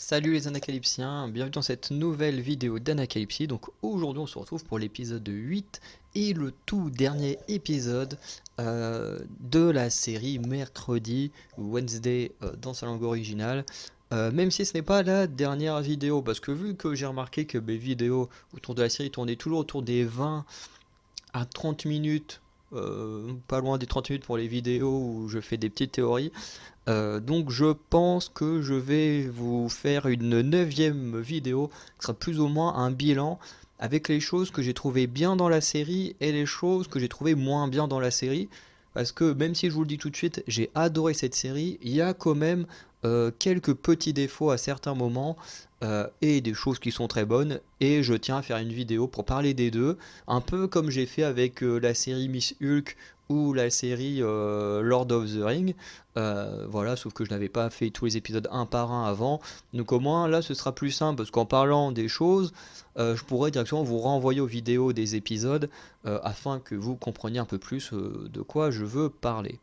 Salut les Anacalypsiens, bienvenue dans cette nouvelle vidéo d'Anacalypsie. Donc aujourd'hui on se retrouve pour l'épisode 8 et le tout dernier épisode de la série Mercredi ou Wednesday dans sa langue originale. Même si ce n'est pas la dernière vidéo, parce que vu que j'ai remarqué que mes vidéos autour de la série tournaient toujours autour des 20 à 30 minutes, pas loin des 30 minutes pour les vidéos où je fais des petites théories. Donc je pense que je vais vous faire une 9e vidéo qui sera plus ou moins un bilan avec les choses que j'ai trouvé bien dans la série et les choses que j'ai trouvé moins bien dans la série. Parce que même si je vous le dis tout de suite, j'ai adoré cette série, il y a quand même quelques petits défauts à certains moments et des choses qui sont très bonnes. Et je tiens à faire une vidéo pour parler des deux, un peu comme j'ai fait avec la série Miss Hulk ou la série Lord of the Ring. Voilà, sauf que je n'avais pas fait tous les épisodes un par un avant. Donc au moins là ce sera plus simple parce qu'en parlant des choses, je pourrais directement vous renvoyer aux vidéos des épisodes afin que vous compreniez un peu plus de quoi je veux parler.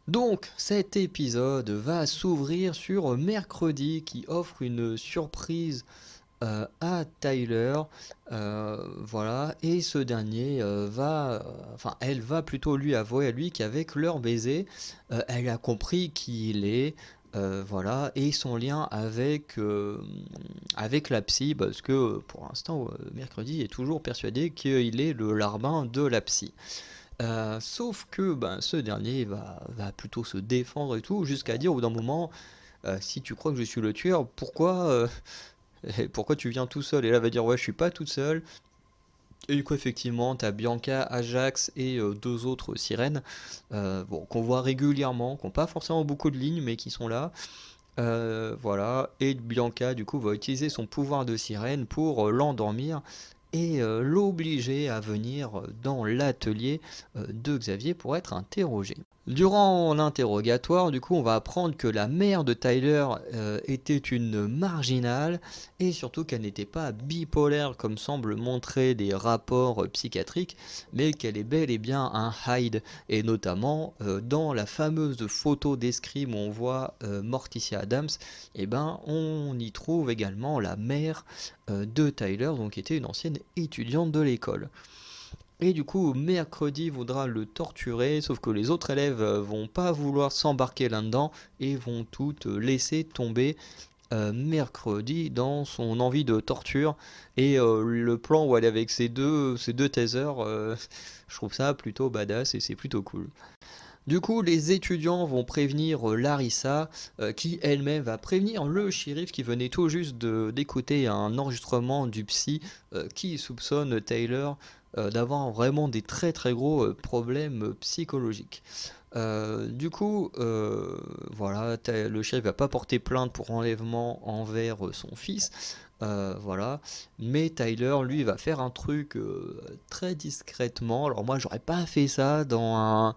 Donc cet épisode va s'ouvrir sur mercredi qui offre une surprise à Tyler, voilà, et ce dernier elle va plutôt lui avouer à lui qu'avec leur baiser, elle a compris qui il est, voilà, et son lien avec la psy, parce que pour l'instant, mercredi est toujours persuadé qu'il est le larbin de la psy. Sauf que ce dernier va plutôt se défendre et tout, jusqu'à dire au bout d'un moment, si tu crois que je suis le tueur, pourquoi tu viens tout seul? Et là, elle va dire, ouais, je suis pas toute seule. Et du coup, effectivement, t'as Bianca, Ajax et deux autres sirènes, bon, qu'on voit régulièrement, qui n'ont pas forcément beaucoup de lignes, mais qui sont là. Voilà, et Bianca, du coup, va utiliser son pouvoir de sirène pour l'endormir et l'obliger à venir dans l'atelier de Xavier pour être interrogé. Durant l'interrogatoire, du coup, on va apprendre que la mère de Tyler était une marginale et surtout qu'elle n'était pas bipolaire comme semblent montrer des rapports psychiatriques, mais qu'elle est bel et bien un Hyde. Et notamment dans la fameuse photo d'escrime où on voit Morticia Addams, on y trouve également la mère de Tyler, donc qui était une ancienne étudiante de l'école. Et du coup, mercredi voudra le torturer, sauf que les autres élèves vont pas vouloir s'embarquer là-dedans et vont toutes laisser tomber mercredi dans son envie de torture. Et le plan où elle est avec ses deux tasers, je trouve ça plutôt badass et c'est plutôt cool. Du coup, les étudiants vont prévenir Larissa, qui elle-même va prévenir le shérif qui venait tout juste d'écouter un enregistrement du psy qui soupçonne Taylor d'avoir vraiment des très très gros problèmes psychologiques. Du coup, voilà, le shérif va pas porter plainte pour enlèvement envers son fils, voilà, mais Tyler lui va faire un truc très discrètement. Alors moi j'aurais pas fait ça dans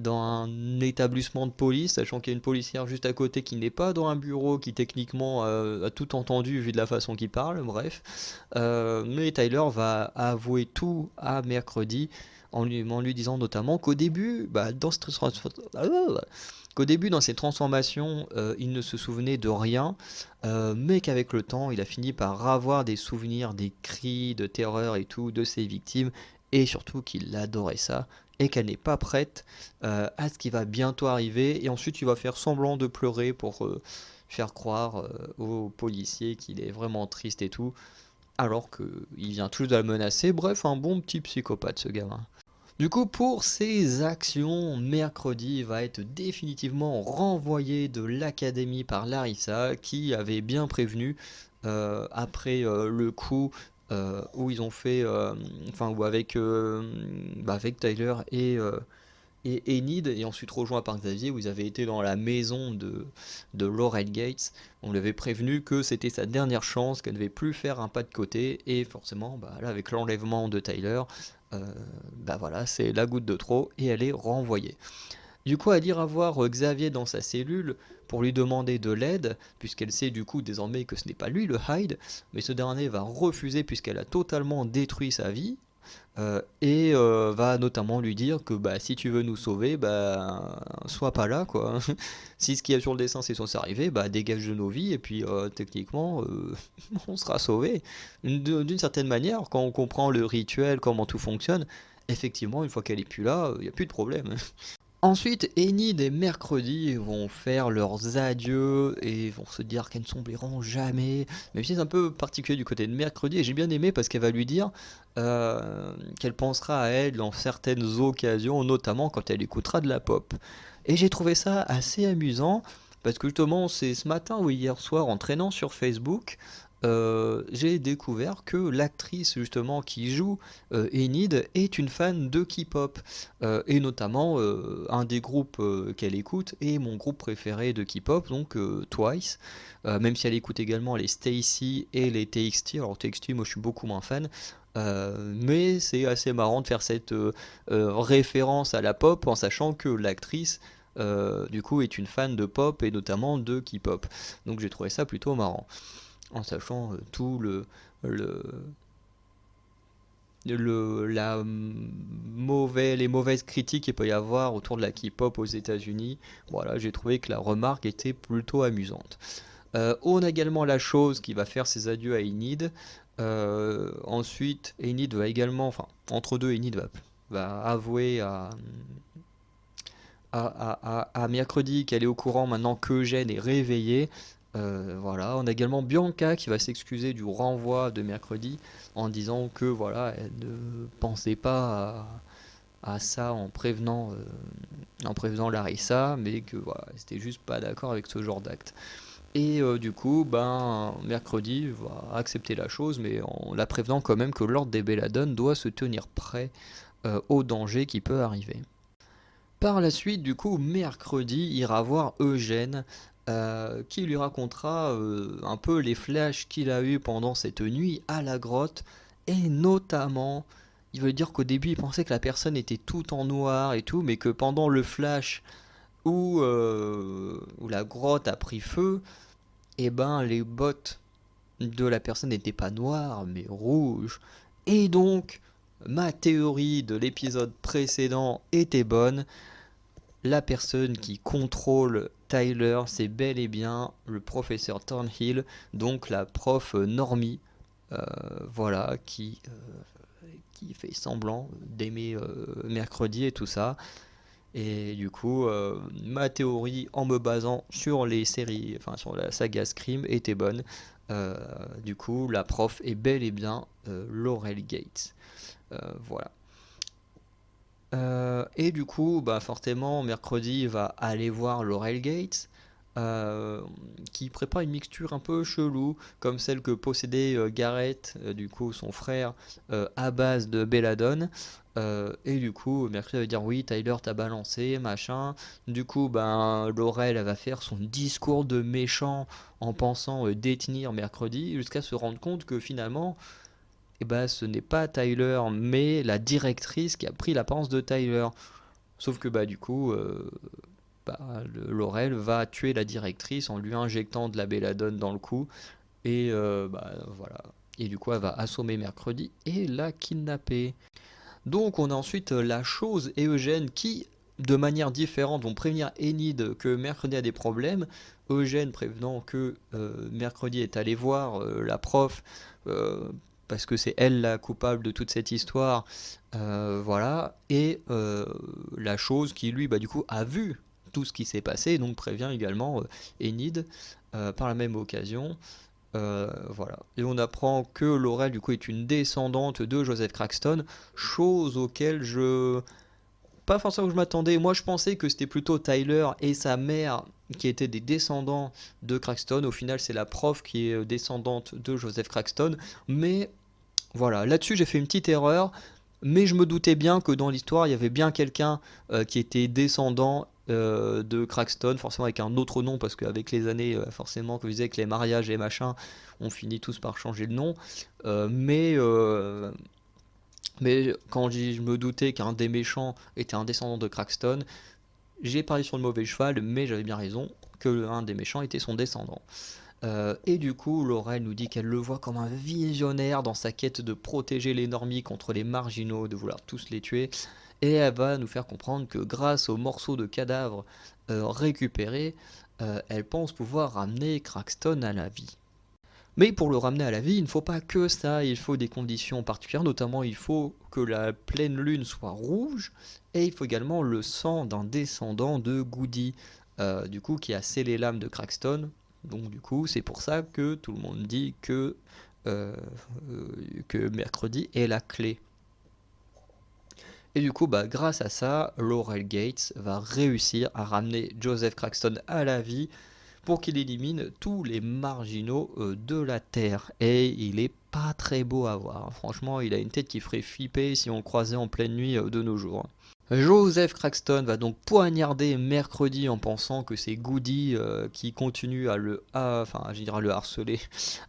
un établissement de police, sachant qu'il y a une policière juste à côté qui n'est pas dans un bureau, qui techniquement a tout entendu vu de la façon qu'il parle, bref. Mais Tyler va avouer tout à mercredi en lui disant notamment qu'au début, qu'au début, dans ses transformations, il ne se souvenait de rien, mais qu'avec le temps, il a fini par avoir des souvenirs, des cris de terreur et tout de ses victimes, et surtout qu'il adorait ça, et qu'elle n'est pas prête à ce qui va bientôt arriver, et ensuite il va faire semblant de pleurer pour faire croire aux policiers qu'il est vraiment triste et tout, alors qu'il vient tout de la menacer. Bref, un bon petit psychopathe ce gamin. Du coup, pour ses actions, mercredi va être définitivement renvoyé de l'académie par Larissa, qui avait bien prévenu après le coup où ils ont fait, enfin, où avec Tyler et Enid, et ensuite rejoint par Xavier, où ils avaient été dans la maison de Laurel Gates. On lui avait prévenu que c'était sa dernière chance, qu'elle ne devait plus faire un pas de côté, et forcément, là, avec l'enlèvement de Tyler, voilà, c'est la goutte de trop, et elle est renvoyée. Du coup, elle ira voir Xavier dans sa cellule pour lui demander de l'aide, puisqu'elle sait du coup désormais que ce n'est pas lui le Hyde, mais ce dernier va refuser puisqu'elle a totalement détruit sa vie, et va notamment lui dire que si tu veux nous sauver, sois pas là quoi. Si ce qu'il y a sur le dessin c'est censé arriver, dégage de nos vies et puis techniquement on sera sauvé. D'une certaine manière, quand on comprend le rituel, comment tout fonctionne, effectivement une fois qu'elle est plus là, il n'y a plus de problème. Ensuite, Enid et Mercredi vont faire leurs adieux et vont se dire qu'elles ne s'oublieront jamais. Même si c'est un peu particulier du côté de Mercredi, et j'ai bien aimé parce qu'elle va lui dire qu'elle pensera à elle dans certaines occasions, notamment quand elle écoutera de la pop. Et j'ai trouvé ça assez amusant parce que justement, c'est ce matin ou hier soir, en traînant sur Facebook, j'ai découvert que l'actrice justement qui joue Enid est une fan de K-pop, et notamment un des groupes qu'elle écoute est mon groupe préféré de K-pop, donc Twice, même si elle écoute également les Stacy et les TXT. Alors TXT, moi je suis beaucoup moins fan, mais c'est assez marrant de faire cette référence à la pop en sachant que l'actrice du coup est une fan de pop et notamment de K-pop. Donc j'ai trouvé ça plutôt marrant en sachant tout le, les mauvaises critiques qu'il peut y avoir autour de la K-pop aux États-Unis. Voilà, j'ai trouvé que la remarque était plutôt amusante. On a également la chose qui va faire ses adieux à Enid. Ensuite, Enid va également, enfin, entre deux, Enid va avouer à Mercredi qu'elle est au courant maintenant qu'Eugène est réveillé. Voilà, on a également Bianca qui va s'excuser du renvoi de Mercredi en disant que voilà, elle ne pensait pas à ça en prévenant Larissa, mais que voilà, elle était juste pas d'accord avec ce genre d'acte. Et du coup, Mercredi va accepter la chose, mais en la prévenant quand même que Lord des Belladone doit se tenir prêt au danger qui peut arriver. Par la suite, du coup, Mercredi ira voir Eugène, qui lui racontera un peu les flashs qu'il a eu pendant cette nuit à la grotte, et notamment, il veut dire qu'au début, il pensait que la personne était tout en noir et tout, mais que pendant le flash où la grotte a pris feu, les bottes de la personne n'étaient pas noires, mais rouges. Et donc, ma théorie de l'épisode précédent était bonne. La personne qui contrôle Tyler, c'est bel et bien le professeur Thornhill, donc la prof Normie, voilà, qui fait semblant d'aimer Mercredi et tout ça. Et du coup, ma théorie en me basant sur les séries, enfin sur la saga Scream était bonne. Du coup, la prof est bel et bien Laurel Gates. Voilà. Et du coup, forcément, Mercredi va aller voir Laurel Gates, qui prépare une mixture un peu chelou, comme celle que possédait Garrett, du coup son frère, à base de belladone. Et du coup, Mercredi va dire oui, Tyler t'a balancé, machin. Du coup, Laurel elle va faire son discours de méchant en pensant détenir Mercredi, jusqu'à se rendre compte que finalement, ce n'est pas Tyler, mais la directrice qui a pris l'apparence de Tyler. Sauf que du coup, Laurel va tuer la directrice en lui injectant de la belladone dans le cou. Et voilà. Et du coup, elle va assommer Mercredi et la kidnapper. Donc on a ensuite la chose et Eugène qui de manière différente, vont prévenir Enid que Mercredi a des problèmes. Eugène prévenant que Mercredi est allé voir la prof euh, parce que c'est elle la coupable de toute cette histoire. Voilà. Et la chose qui, lui, bah, du coup, a vu tout ce qui s'est passé, donc prévient également Enid par la même occasion. Voilà. Et on apprend que Laurel, du coup, est une descendante de Joseph Craxton, chose auquel je pas forcément que je m'attendais. Moi, je pensais que c'était plutôt Tyler et sa mère qui étaient des descendants de Craxton. Au final, c'est la prof qui est descendante de Joseph Craxton. Mais voilà, là-dessus, j'ai fait une petite erreur. Mais je me doutais bien que dans l'histoire, il y avait bien quelqu'un qui était descendant de Craxton, forcément avec un autre nom, parce qu'avec les années, forcément, que je disais, avec les mariages et machin, on finit tous par changer de nom. Mais quand je me doutais qu'un des méchants était un descendant de Craxton, j'ai parié sur le mauvais cheval, mais j'avais bien raison que l'un des méchants était son descendant. Et du coup, Laurel nous dit qu'elle le voit comme un visionnaire dans sa quête de protéger les normies contre les marginaux, de vouloir tous les tuer. Et elle va nous faire comprendre que grâce aux morceaux de cadavres récupérés, elle pense pouvoir ramener Craxton à la vie. Mais pour le ramener à la vie, il ne faut pas que ça, il faut des conditions particulières, notamment il faut que la pleine lune soit rouge, et il faut également le sang d'un descendant de Goody, du coup qui a scellé l'âme de Craxton. Donc du coup, c'est pour ça que tout le monde dit euh, que Mercredi est la clé. Et du coup, bah, grâce à ça, Laurel Gates va réussir à ramener Joseph Craxton à la vie pour qu'il élimine tous les marginaux de la Terre. Et il est pas très beau à voir. Franchement, il a une tête qui ferait flipper si on le croisait en pleine nuit de nos jours. Joseph Craxton va donc poignarder Mercredi en pensant que c'est Goody qui continue à le harceler,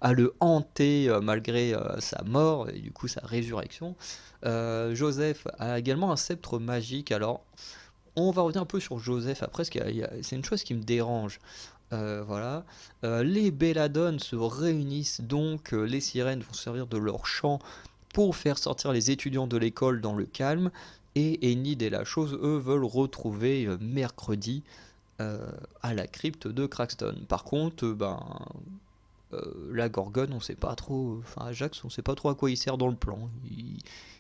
à le hanter malgré sa mort et du coup sa résurrection. Joseph a également un sceptre magique. Alors, on va revenir un peu sur Joseph après, parce que c'est une chose qui me dérange. Voilà. Les Belladone se réunissent donc, les sirènes vont servir de leur chant pour faire sortir les étudiants de l'école dans le calme, et Enid et la chose, eux, veulent retrouver Mercredi à la crypte de Craxton. Par contre, la Gorgone, on sait pas trop, enfin Ajax, on sait pas trop à quoi il sert dans le plan.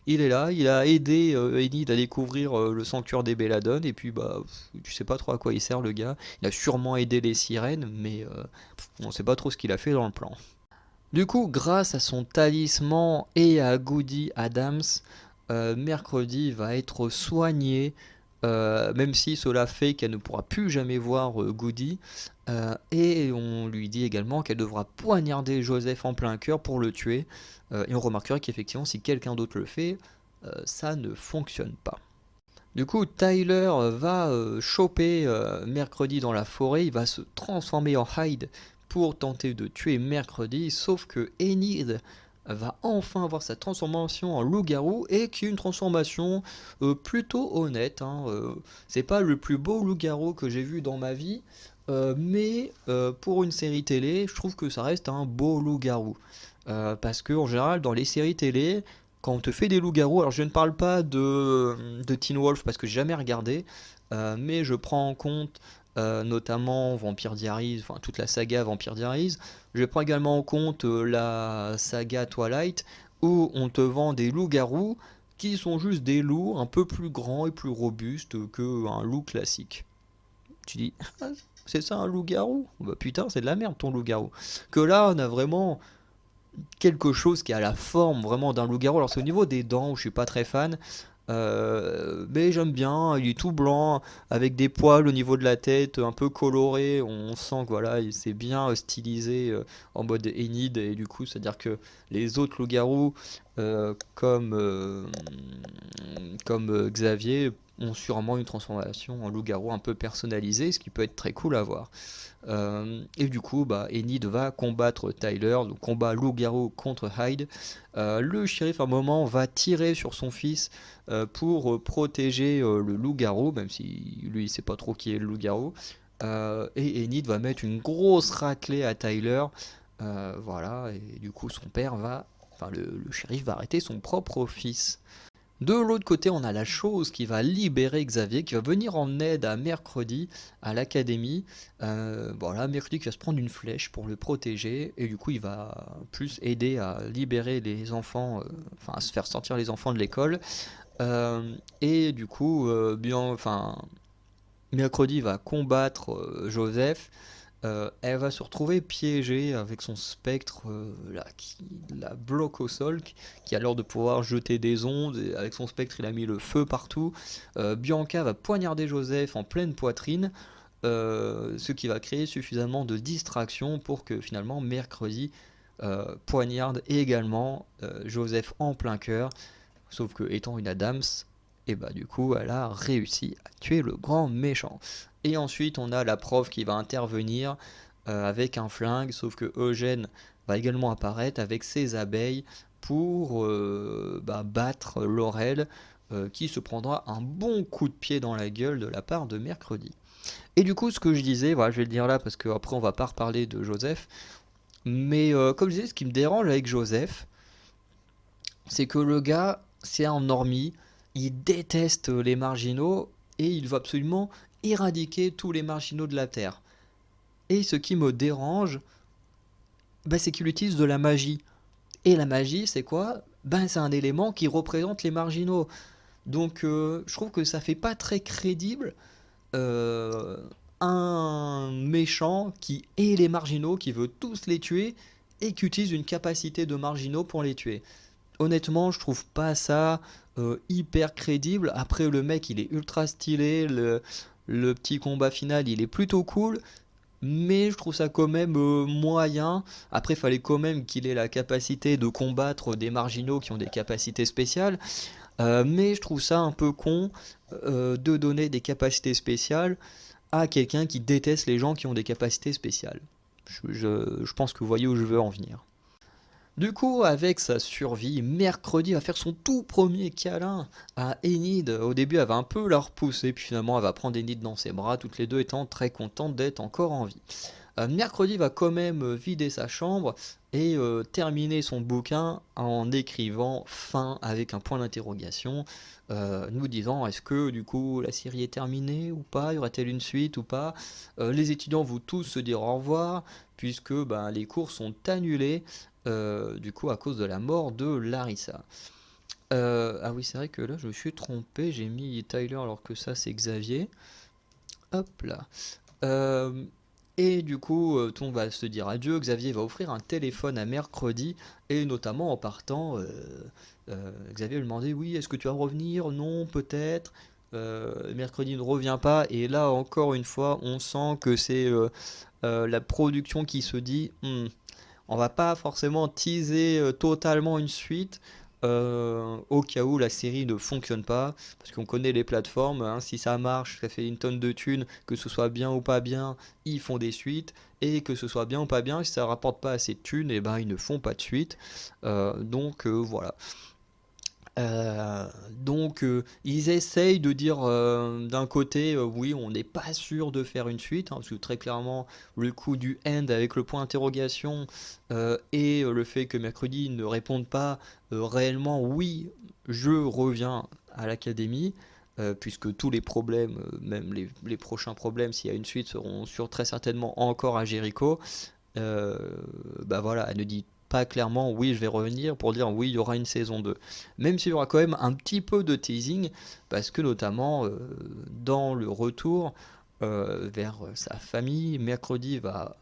Il est là, il a aidé Enid à découvrir le sanctuaire des Belladone, et puis bah tu sais pas trop à quoi il sert le gars. Il a sûrement aidé les sirènes, mais on sait pas trop ce qu'il a fait dans le plan. Du coup, grâce à son talisman et à Goody Adams, Mercredi va être soignée, même si cela fait qu'elle ne pourra plus jamais voir Goody. Et on lui dit également qu'elle devra poignarder Joseph en plein cœur pour le tuer. Et on remarquera qu'effectivement, si quelqu'un d'autre le fait, ça ne fonctionne pas. Du coup, Tyler va choper Mercredi dans la forêt, il va se transformer en Hyde pour tenter de tuer Mercredi, sauf que Enid va enfin avoir sa transformation en loup-garou, et qui est une transformation plutôt honnête, hein. C'est pas le plus beau loup-garou que j'ai vu dans ma vie, mais pour une série télé, je trouve que ça reste un beau loup-garou. Parce que en général, dans les séries télé, quand on te fait des loups-garous, alors je ne parle pas de Teen Wolf parce que j'ai jamais regardé, mais je prends en compte notamment Vampire Diaries, enfin toute la saga Vampire Diaries. Je prends également en compte la saga Twilight, où on te vend des loups-garous qui sont juste des loups un peu plus grands et plus robustes qu'un loup classique. Tu dis, ah, c'est ça un loup-garou? Bah putain, c'est de la merde ton loup-garou. Que là, on a vraiment quelque chose qui a la forme vraiment d'un loup-garou. Alors c'est au niveau des dents où je suis pas très fan, mais j'aime bien. Il est tout blanc avec des poils au niveau de la tête, un peu coloré. On sent que voilà, c'est bien stylisé en mode Enid, et du coup, c'est-à-dire que les autres loups-garous comme Xavier ont sûrement une transformation en loup-garou un peu personnalisée, ce qui peut être très cool à voir. Et du coup, bah, Enid va combattre Tyler, donc combat loup-garou contre Hyde. Le shérif, à un moment, va tirer sur son fils pour protéger le loup-garou, même si lui, il sait pas trop qui est le loup-garou. Et Enid va mettre une grosse raclée à Tyler. Voilà, et du coup, son père va. Enfin, le shérif va arrêter son propre fils. De l'autre côté, on a la chose qui va libérer Xavier, qui va venir en aide à Mercredi, à l'académie. Voilà, Mercredi qui va se prendre une flèche pour le protéger, et du coup, il va plus aider à libérer les enfants, enfin, à se faire sortir les enfants de l'école. Et du coup, Mercredi va combattre Joseph. Elle va se retrouver piégée avec son spectre là, qui la bloque au sol, qui a l'air de pouvoir jeter des ondes. Et avec son spectre, il a mis le feu partout. Bianca va poignarder Joseph en pleine poitrine, ce qui va créer suffisamment de distraction pour que finalement Mercredi poignarde également Joseph en plein cœur. Sauf que étant une Adams, et bah du coup elle a réussi à tuer le grand méchant. Et ensuite on a la prof qui va intervenir avec un flingue, sauf que Eugène va également apparaître avec ses abeilles pour battre Laurel, qui se prendra un bon coup de pied dans la gueule de la part de Mercredi. Et du coup ce que je disais, voilà, je vais le dire là parce qu'après on va pas reparler de Joseph, mais comme je disais, ce qui me dérange avec Joseph, c'est que le gars, c'est un normie, il déteste les marginaux et il veut absolument éradiquer tous les marginaux de la Terre. Et ce qui me dérange, c'est qu'il utilise de la magie. Et la magie, c'est quoi? C'est un élément qui représente les marginaux. Donc je trouve que ça fait pas très crédible euh, un méchant qui est les marginaux, qui veut tous les tuer et qui utilise une capacité de marginaux pour les tuer. Honnêtement, je trouve pas ça hyper crédible. Après, le mec, il est ultra stylé. Le petit combat final, il est plutôt cool. Mais je trouve ça quand même moyen. Après, il fallait quand même qu'il ait la capacité de combattre des marginaux qui ont des capacités spéciales. Mais je trouve ça un peu con de donner des capacités spéciales à quelqu'un qui déteste les gens qui ont des capacités spéciales. Je pense que vous voyez où je veux en venir. Du coup, avec sa survie, Mercredi va faire son tout premier câlin à Enid. Au début, elle va un peu la repousser, puis finalement, elle va prendre Enid dans ses bras, toutes les deux étant très contentes d'être encore en vie. Mercredi va quand même vider sa chambre et terminer son bouquin en écrivant fin avec un point d'interrogation, nous disant est-ce que du coup la série est terminée ou pas, y aura-t-elle une suite ou pas. Les étudiants vont tous se dire au revoir puisque les cours sont annulés du coup à cause de la mort de Larissa. Ah oui, c'est vrai que là je me suis trompé, j'ai mis Tyler alors que ça c'est Xavier. Hop là. Euh, et du coup, tout le monde va se dire adieu. Xavier va offrir un téléphone à Mercredi, et notamment en partant, Xavier lui demandait oui, est-ce que tu vas revenir? Non, peut-être. Mercredi ne revient pas, et là encore une fois, on sent que c'est la production qui se dit on va pas forcément teaser totalement une suite au cas où la série ne fonctionne pas, parce qu'on connaît les plateformes, hein, si ça marche, ça fait une tonne de thunes, que ce soit bien ou pas bien, ils font des suites, et que ce soit bien ou pas bien, si ça rapporte pas assez de thunes, et ils ne font pas de suite. Donc voilà. Ils essayent de dire d'un côté, oui, on n'est pas sûr de faire une suite, hein, parce que très clairement, le coup du end avec le point d'interrogation et le fait que Mercredi ne réponde pas réellement, oui, je reviens à l'académie, puisque tous les problèmes, même les prochains problèmes, s'il y a une suite, seront très certainement encore à Jericho. euh, voilà, elle ne dit pas clairement oui, je vais revenir pour dire oui, il y aura une saison 2. Même s'il y aura quand même un petit peu de teasing, parce que notamment dans le retour vers sa famille, Mercredi va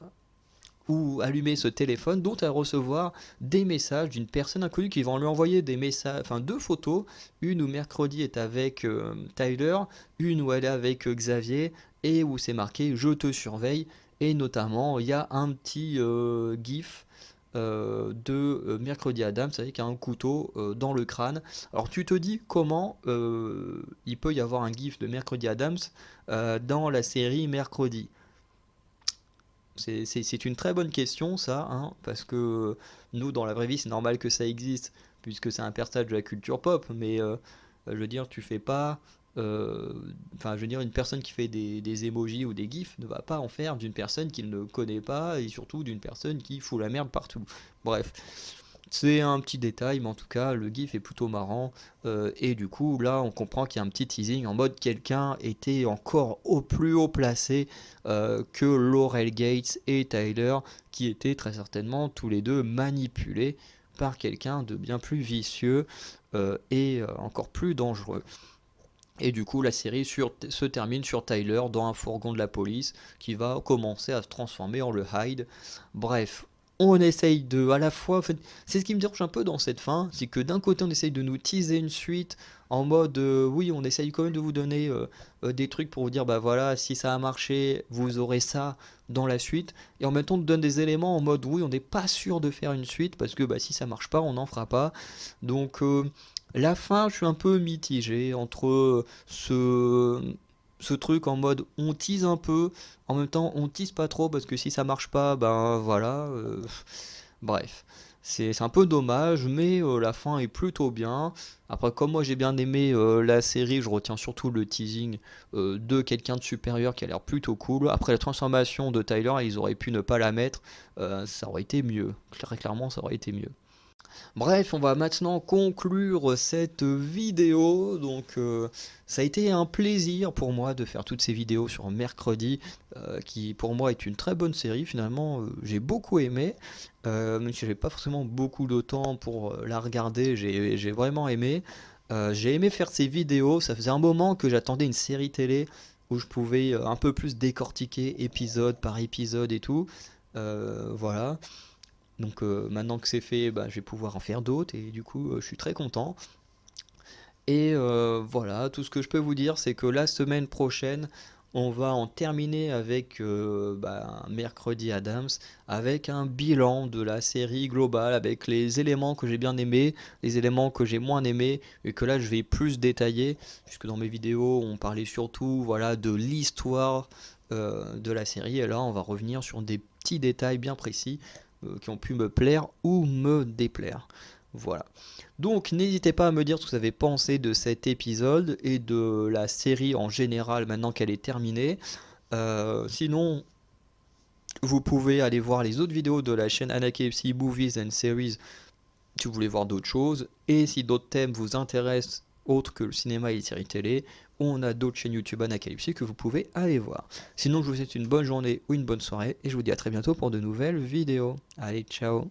ou allumer ce téléphone dont elle va recevoir des messages d'une personne inconnue qui vont lui envoyer des messages, enfin deux photos, une où Mercredi est avec Tyler, une où elle est avec Xavier et où c'est marqué je te surveille, et notamment il y a un petit gif de Mercredi Adams avec un couteau dans le crâne. Alors tu te dis comment il peut y avoir un gif de Mercredi Adams dans la série Mercredi. C'est une très bonne question, ça, hein, parce que nous, dans la vraie vie, c'est normal que ça existe, puisque c'est un personnage de la culture pop, mais je veux dire, tu fais pas. Je veux dire, une personne qui fait des emojis ou des gifs ne va pas en faire d'une personne qu'il ne connaît pas, et surtout d'une personne qui fout la merde partout. Bref. C'est un petit détail, mais en tout cas, le gif est plutôt marrant. Et du coup, là, on comprend qu'il y a un petit teasing en mode quelqu'un était encore au plus haut placé que Laurel Gates et Tyler, qui étaient très certainement tous les deux manipulés par quelqu'un de bien plus vicieux et encore plus dangereux. Et du coup, la série se termine sur Tyler dans un fourgon de la police qui va commencer à se transformer en le Hyde. Bref, on essaye de, à la fois, en fait, c'est ce qui me dérange un peu dans cette fin, c'est que d'un côté on essaye de nous teaser une suite en mode, oui, on essaye quand même de vous donner des trucs pour vous dire, bah voilà, si ça a marché, vous aurez ça dans la suite, et en même temps on te donne des éléments en mode, oui, on n'est pas sûr de faire une suite parce que bah, si ça marche pas, on n'en fera pas. Donc la fin, je suis un peu mitigé entre ce truc en mode on tease un peu, en même temps on tease pas trop parce que si ça marche pas, ben voilà. Bref, c'est un peu dommage, mais la fin est plutôt bien. Après, comme moi j'ai bien aimé la série, je retiens surtout le teasing de quelqu'un de supérieur qui a l'air plutôt cool. Après la transformation de Tyler, ils auraient pu ne pas la mettre, ça aurait été mieux. Clairement, ça aurait été mieux. Bref, on va maintenant conclure cette vidéo. Donc, ça a été un plaisir pour moi de faire toutes ces vidéos sur Mercredi, qui pour moi est une très bonne série. Finalement, j'ai beaucoup aimé. Même si j'avais pas forcément beaucoup de temps pour la regarder, j'ai vraiment aimé. J'ai aimé faire ces vidéos. Ça faisait un moment que j'attendais une série télé où je pouvais un peu plus décortiquer épisode par épisode et tout. Voilà. Donc maintenant que c'est fait, bah, je vais pouvoir en faire d'autres et du coup je suis très content. Et voilà, tout ce que je peux vous dire, c'est que la semaine prochaine, on va en terminer avec bah, Mercredi Adams, avec un bilan de la série globale, avec les éléments que j'ai bien aimés, les éléments que j'ai moins aimés, et que là je vais plus détailler, puisque dans mes vidéos on parlait surtout voilà, de l'histoire de la série, et là on va revenir sur des petits détails bien précis qui ont pu me plaire ou me déplaire. Voilà. Donc n'hésitez pas à me dire ce que vous avez pensé de cet épisode et de la série en général maintenant qu'elle est terminée. Sinon, vous pouvez aller voir les autres vidéos de la chaîne AnaKFC Movies and Series si vous voulez voir d'autres choses. Et si d'autres thèmes vous intéressent autres que le cinéma et les séries télé, on a d'autres chaînes YouTube AnaKFC que vous pouvez aller voir. Sinon, je vous souhaite une bonne journée ou une bonne soirée et je vous dis à très bientôt pour de nouvelles vidéos. Allez, ciao!